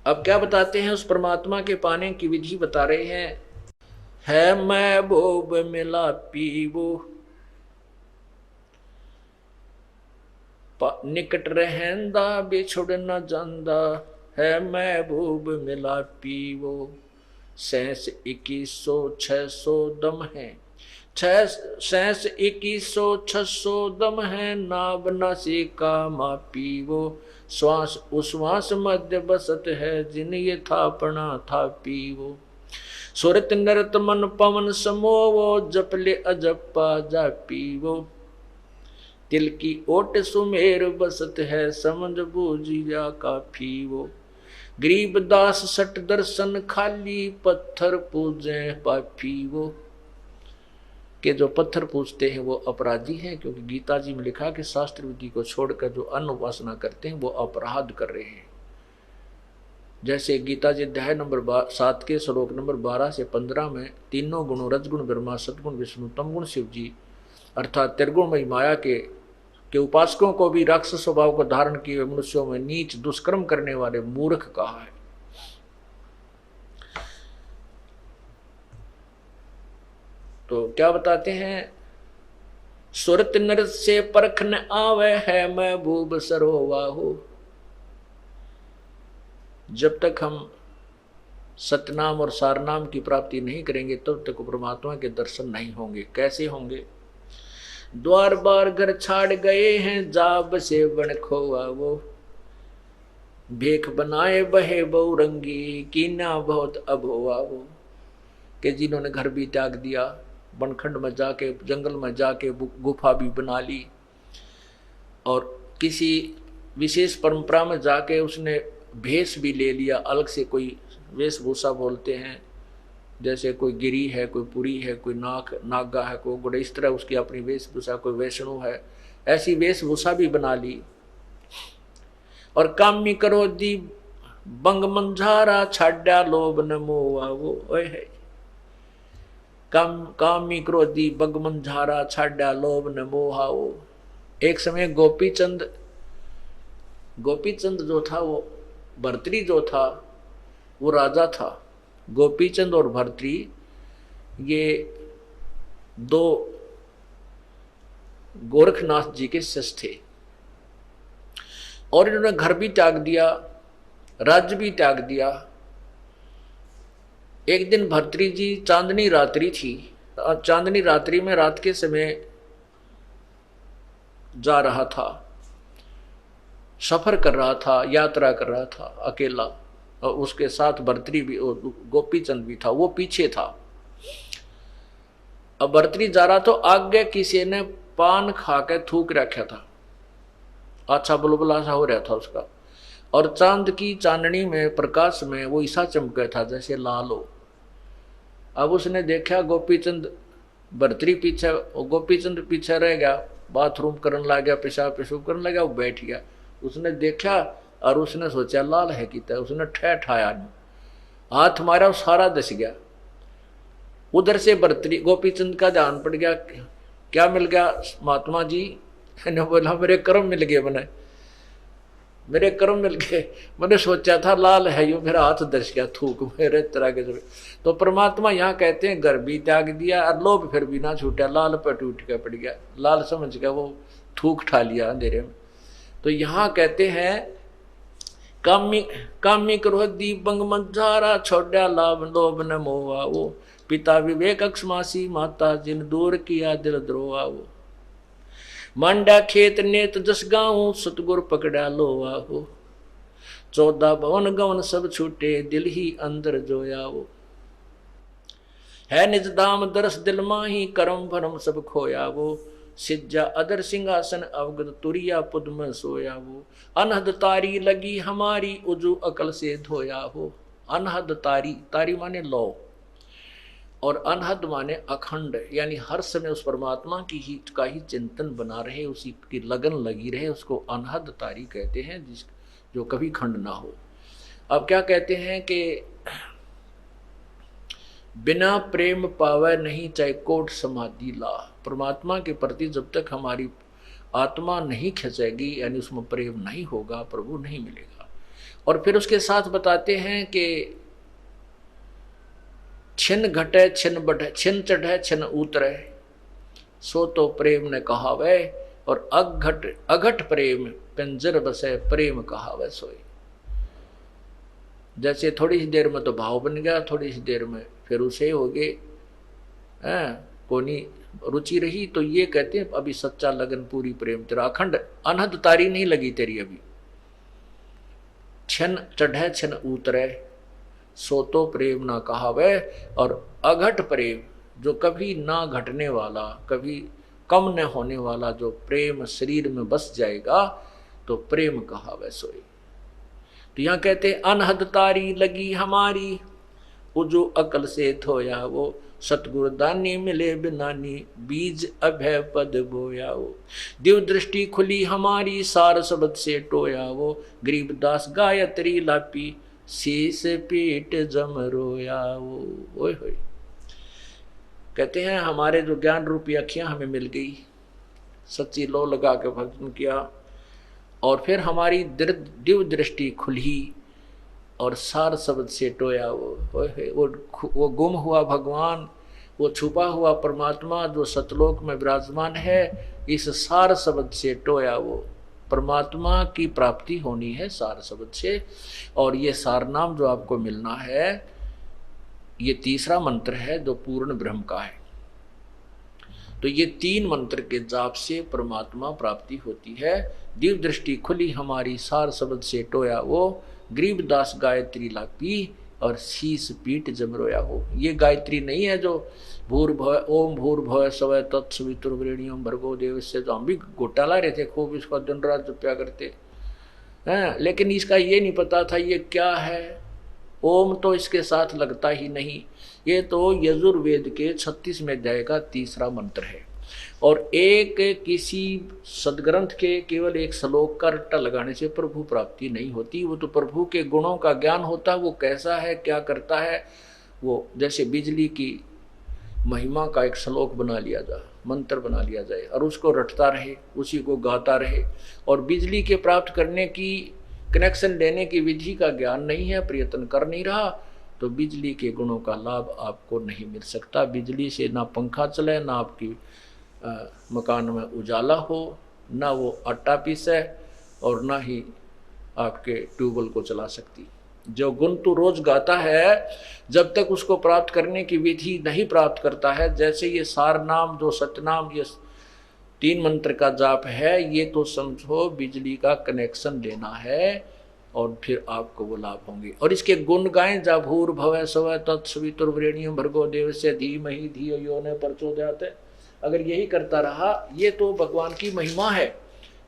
अब क्या बताते हैं, उस परमात्मा के पाने की विधि बता रहे हैं। है महबूब मिला पीवो, निकट रहंदा बिछुड़ न जांदा। है महबूब मिला पीवो, सैंस 2100 दम है। सैंस 2100 दम है, नाभ नासिका मा पीवो। श्वास उश्वास मध्य बसत है, जिन ये थापना था पीवो। सुरत नरत मन पवन समोवो, जपले अजप्पा जा पीवो। तिल की ओट सुमेर बसत है, समझ बूझिया काफी वो। गरीब दास सट दर्शन खाली, पत्थर पूजे पापी वो। कि जो पत्थर पूजते हैं वो अपराधी हैं, क्योंकि गीता जी में लिखा कि शास्त्र विधि को छोड़कर जो अन्न उपासना करते हैं वो अपराध कर रहे हैं। जैसे गीता जी अध्याय नंबर 7 के श्लोक नंबर 12 से 15 में तीनों गुणों रजगुण ब्रह्मा, सदगुण विष्णु, तमगुण शिव जी अर्थात त्रिगुणमयी माया के उपासकों को भी राक्षस स्वभाव को धारण किए मनुष्यों में नीच दुष्कर्म करने वाले मूर्ख कहा है। तो क्या बताते हैं, सुरत नर से परख न आवे, है महबूब सरोवाहो। जब तक हम सतनाम और सारनाम की प्राप्ति नहीं करेंगे तब तक परमात्मा के दर्शन नहीं होंगे। कैसे होंगे? द्वार बार घर छाड़ गए हैं, जाब से बन खोआ वो। भेख बनाए बहे बहुरंगी, कीना बहुत अब हुआ वो। कि जिन्होंने घर भी त्याग दिया, बनखंड में जाके जंगल में जाके गुफा भी बना ली, और किसी विशेष परंपरा में जाके उसने भेष भी ले लिया, अलग से कोई वेशभूषा बोलते हैं, जैसे कोई गिरी है, कोई पुरी है, कोई नागा है, कोई गुड़े, इस तरह उसकी अपनी वेशभूषा, कोई वैष्णव है, ऐसी वेशभूषा भी बना ली। और कामी करो दी बंग मंझारा, छाड्या लोभ न मोवा वो है। कामी क्रोधी बंग मंझारा, छाड्या लोभ न मोहाओ। एक समय गोपीचंद जो था, वो भर्तृ जो था वो राजा था। गोपीचंद और भर्तृ ये दो गोरखनाथ जी के शिष्य थे, और इन्होंने घर भी त्याग दिया, राज्य भी त्याग दिया। एक दिन भर्तृ जी, चांदनी रात्रि थी, चांदनी रात्रि में रात के समय जा रहा था, सफर कर रहा था, यात्रा कर रहा था अकेला, और उसके साथ भर्तृ भी, गोपीचंद भी था, वो पीछे था। अब भर्तृ जा रहा तो आगे किसी ने पान खा के थूक रखा था, अच्छा बुलबुला सा हो रहा था उसका, और चांद की चांदनी में प्रकाश में वो ऐसा चमका था जैसे लाल हो। अब उसने देखा गोपीचंद भर्तृ पीछे, गोपीचंद पीछे रह गया, बाथरूम करने लग गया, पेशाब करने लगा, वो बैठ गया। उसने देखा और उसने सोचा लाल है कि, उसने ठहठाया नहीं, हाथ मारा, सारा दस गया। उधर से भर्तृ गोपीचंद का ध्यान पड़ गया, क्या मिल गया महात्मा जी? ने बोला मेरे कर्म मिल गए, मेरे कर्म मिल गए, मैंने सोचा था लाल है, यो मेरा हाथ दस गया, थूक मेरे तरह के। तो परमात्मा यहाँ कहते हैं घर भी त्याग दिया और लोभ फिर भी ना छूटा, लाल पर टूट के पड़ गया, लाल समझ गया, वो थूक ठा लिया अंधेरे में। तो यहाँ कहते हैं कामी क्रोधी बंग मंझारा, छोड़ा लाभ लोभ न मोहा वो। पिता विवेक अक्षमासी, माता जिन दूर किया दिल द्रोहा वो। मांडा खेत नेत जस गाँव, सतगुर पकड़ा लोवा हो। 14 भवन गवन सब छूटे, दिल ही अंदर जोया वो। है निज धाम दरस दिल माही, करम भरम सब खोया वो। सिज्जा अदर सिंहासन अवगत, तुरिया पुद में सोया वो। अनहद तारी लगी हमारी, उजू अकल से धोया हो। अनहद तारी, तारी माने लौ, और अनहद माने अखंड, यानी हर समय उस परमात्मा की ही का ही चिंतन बना रहे, उसी की लगन लगी रहे, उसको अनहद तारी कहते हैं, जो कभी खंड ना हो। अब क्या कहते हैं कि बिना प्रेम पावे नहीं, चाहे कोट समाधि ला। परमात्मा के प्रति जब तक हमारी आत्मा नहीं खिंचेगी, यानी उसमें प्रेम नहीं होगा, प्रभु नहीं मिलेगा। और फिर उसके साथ बताते हैं कि छिन घटे छिन बढ़े, छिन चढ़े छिन उतरे, सो तो प्रेम ने कहावे, और अघट प्रेम पिंजर बसे, प्रेम कहावे सोई। जैसे थोड़ी सी देर में तो भाव बन गया, थोड़ी सी देर में फिर उसे हो गए कोनी रुचि रही, तो ये कहते हैं अभी सच्चा लगन पूरी प्रेम तेरा, अखंड अनहद तारी नहीं लगी तेरी अभी। छिन चढ़े छिन उतरे, सो तो प्रेम ना कहावे, और अघट प्रेम जो कभी ना घटने वाला, कभी कम न होने वाला जो प्रेम शरीर में बस जाएगा, तो प्रेम कहावे सोई। तो यहाँ कहते अनहद तारी लगी हमारी, जो अकल से थोया वो, सतगुरु दानी मिले बिनानी, बीज अभय पद बोया वो। दिव दृष्टि खुली हमारी, सार शब्द से टोया वो, गरीबदास गायत्री लापी, शीस पीठ जम रोया वो। ओए होए, कहते हैं हमारे जो ज्ञान रूपी अखियां हमें मिल गई, सच्ची लो लगा के भजन किया, और फिर हमारी दिव्य दृष्टि खुली, और सार शब्द से टोया वो गुम हुआ भगवान, वो छुपा हुआ परमात्मा जो सतलोक में विराजमान है, इस सार शब्द से टोया वो। परमात्मा की प्राप्ति होनी है सार शब्द से, और ये सार नाम जो आपको मिलना है, ये तीसरा मंत्र है जो पूर्ण ब्रह्म का है। तो ये 3 मंत्र के जाप से परमात्मा प्राप्ति होती है। दिव्य दृष्टि खुली हमारी, सार शब्द से टोया वो, गरीबदास गायत्री लापी, और शीस पीठ जमरोया हो। ये गायत्री नहीं है जो भूर्भुवः ओम भूर्भुवः स्वः तत्सवितुर्वरेण्यं भर्गो देवस्य, जो हम भी घोटाला रहे थे खूब, इसका दिन रात जप्या करते हैं, लेकिन इसका ये नहीं पता था ये क्या है। ओम तो इसके साथ लगता ही नहीं। ये तो यजुर्वेद के 36वें अध्याय का तीसरा मंत्र है, और एक किसी सदग्रंथ के केवल एक श्लोक का रट्टा लगाने से प्रभु प्राप्ति नहीं होती। वो तो प्रभु के गुणों का ज्ञान होता है, वो कैसा है, क्या करता है। वो जैसे बिजली की महिमा का एक श्लोक बना लिया जाए, मंत्र बना लिया जाए, और उसको रटता रहे, उसी को गाता रहे, और बिजली के प्राप्त करने की, कनेक्शन लेने की विधि का ज्ञान नहीं है, प्रयत्न कर नहीं रहा, तो बिजली के गुणों का लाभ आपको नहीं मिल सकता। बिजली से ना पंखा चले, ना आपकी मकान में उजाला हो, ना वो आटा पीसे, और ना ही आपके ट्यूबवेल को चला सकती। जो गुण तू रोज गाता है, जब तक उसको प्राप्त करने की विधि नहीं प्राप्त करता है, जैसे ये सार नाम जो सतनाम, ये 3 मंत्र का जाप है, ये तो समझो बिजली का कनेक्शन लेना है, और फिर आपको वो लाभ होंगे। और इसके गुण गाएं, जा भूर्भुवः स्वः तत्सवितुर्वरेण्यं भर्गो देवस्य धीमहि धियो यो न प्रचोदयात्। अगर यही करता रहा, ये तो भगवान की महिमा है,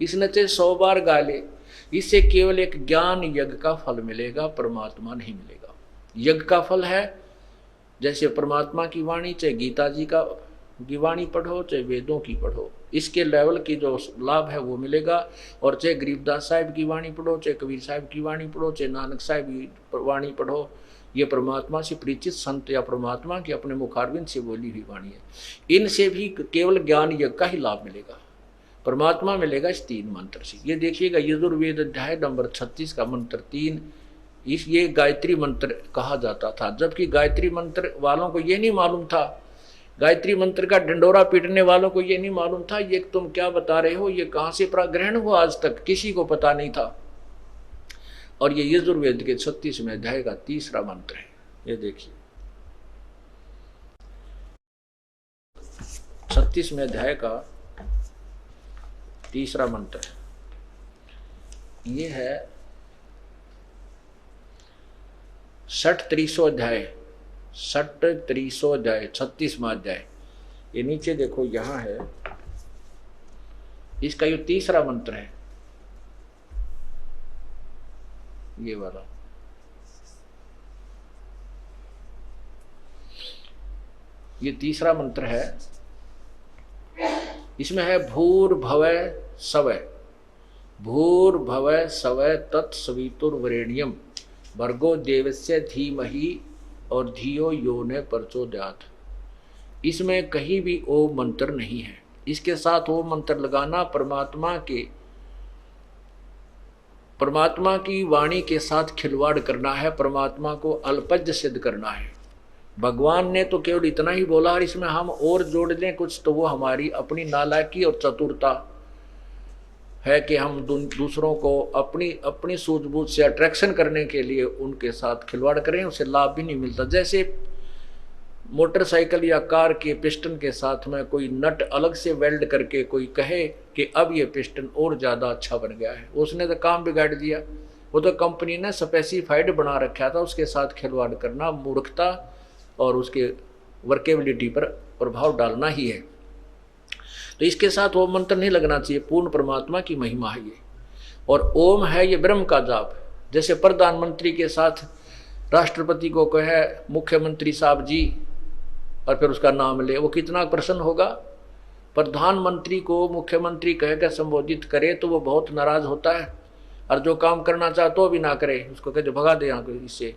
इसने चाहे 100 बार गा ले, इससे केवल एक ज्ञान यज्ञ का फल मिलेगा, परमात्मा नहीं मिलेगा। यज्ञ का फल है, जैसे परमात्मा की वाणी, चाहे गीता जी की वाणी पढ़ो, चाहे वेदों की पढ़ो, इसके लेवल की जो लाभ है वो मिलेगा। और चाहे गरीबदास साहिब की वाणी पढ़ो, चाहे कबीर साहिब की वाणी पढ़ो, चाहे नानक साहिब की वाणी पढ़ो, ये परमात्मा से परिचित संत या परमात्मा की अपने मुखारविंद से बोली हुई वाणी है। इनसे भी केवल ज्ञान यज्ञ का ही लाभ मिलेगा, परमात्मा मिलेगा इस 3 मंत्र से। ये देखिएगा यजुर्वेद अध्याय नंबर 36 का मंत्र 3, ये गायत्री मंत्र कहा जाता था, जबकि गायत्री मंत्र वालों को ये नहीं मालूम था, गायत्री मंत्र का डंडोरा पीटने वालों को ये नहीं मालूम था, ये तुम क्या बता रहे हो, ये कहाँ से ग्रहण हुआ, आज तक किसी को पता नहीं था। और ये यजुर्वेद के 36वें अध्याय का तीसरा मंत्र है। ये देखिए 36वें अध्याय का तीसरा मंत्र है। ये है 63वां अध्याय, 63वां अध्याय, 36वां अध्याय। ये नीचे देखो, यहां है, इसका ये तीसरा मंत्र है, ये वाला। ये तीसरा मंत्र है, इसमें है भूर्भुवः स्वः, भूर्भुवः स्वः तत्सवितुर्वरेण्यं भर्गो देवस्य धीमहि और धियो यो न प्रचोदयात्। इसमें कहीं भी ओम मंत्र नहीं है। इसके साथ ओम मंत्र लगाना परमात्मा के परमात्मा की वाणी के साथ खिलवाड़ करना है, परमात्मा को अल्पज्य सिद्ध करना है। भगवान ने तो केवल इतना ही बोला, और इसमें हम और जोड़ दें कुछ तो वो हमारी अपनी नालायकी और चतुरता है कि हम दूसरों को अपनी सूझबूझ से अट्रैक्शन करने के लिए उनके साथ खिलवाड़ करें, उसे लाभ भी नहीं मिलता। जैसे मोटरसाइकिल या कार के पिस्टन के साथ में कोई नट अलग से वेल्ड करके कोई कहे कि अब ये पिस्टन और ज़्यादा अच्छा बन गया है, उसने तो काम बिगाड़ दिया। वो तो कंपनी ने स्पेसिफाइड बना रखा था, उसके साथ खिलवाड़ करना मूर्खता और उसके वर्केबिलिटी पर प्रभाव डालना ही है। तो इसके साथ वो मंत्र नहीं लगना चाहिए। पूर्ण परमात्मा की महिमा है ये, और ओम है ये ब्रह्म का जाप। जैसे प्रधानमंत्री के साथ राष्ट्रपति को कहे मुख्यमंत्री साहब जी और फिर उसका नाम ले, वो कितना प्रसन्न होगा। प्रधानमंत्री को मुख्यमंत्री कहकर संबोधित करे तो वो बहुत नाराज होता है, और जो काम करना चाहता हो भी ना करे, उसको कहते भगा दे यहाँ को, इससे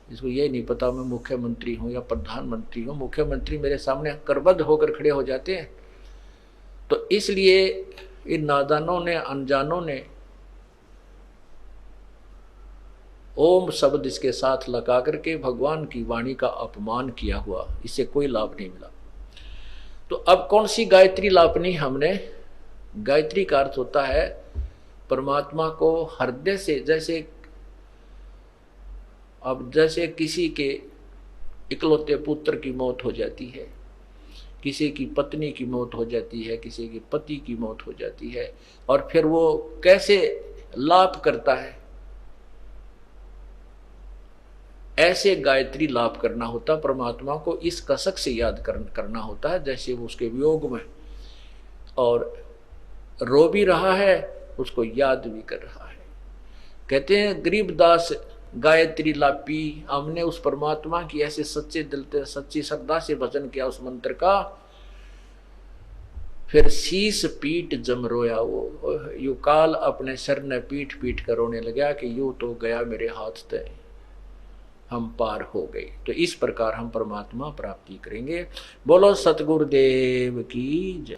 इसको ये नहीं पता मैं मुख्यमंत्री हूँ या प्रधानमंत्री हूँ। मुख्यमंत्री मेरे सामने करबद्ध होकर खड़े हो जाते हैं। तो इसलिए इन नादानों ने, अनजानों ने ओम शब्द इसके साथ लगा करके भगवान की वाणी का अपमान किया हुआ, इससे कोई लाभ नहीं मिला। तो अब कौन सी गायत्री लापनी हमने? गायत्री का अर्थ होता है परमात्मा को हृदय से, जैसे किसी के इकलौते पुत्र की मौत हो जाती है, किसी की पत्नी की मौत हो जाती है, किसी के पति की मौत हो जाती है, और फिर वो कैसे लाप करता है, ऐसे गायत्री लाप करना होता। परमात्मा को इस कसक से याद करना होता है, जैसे वो उसके वियोग में और रो भी रहा है, उसको याद भी कर रहा है। कहते हैं गरीबदास गायत्री लापी, हमने उस परमात्मा की ऐसे सच्चे दिल से, सच्ची श्रद्धा से भजन किया उस मंत्र का, फिर शीस पीट जम रोया वो, यू काल अपने सर ने पीट पीट कर रोने लगा कि यूं तो गया मेरे हाथ से, हम पार हो गए। तो इस प्रकार हम परमात्मा प्राप्ति करेंगे। बोलो सतगुरुदेव की जय।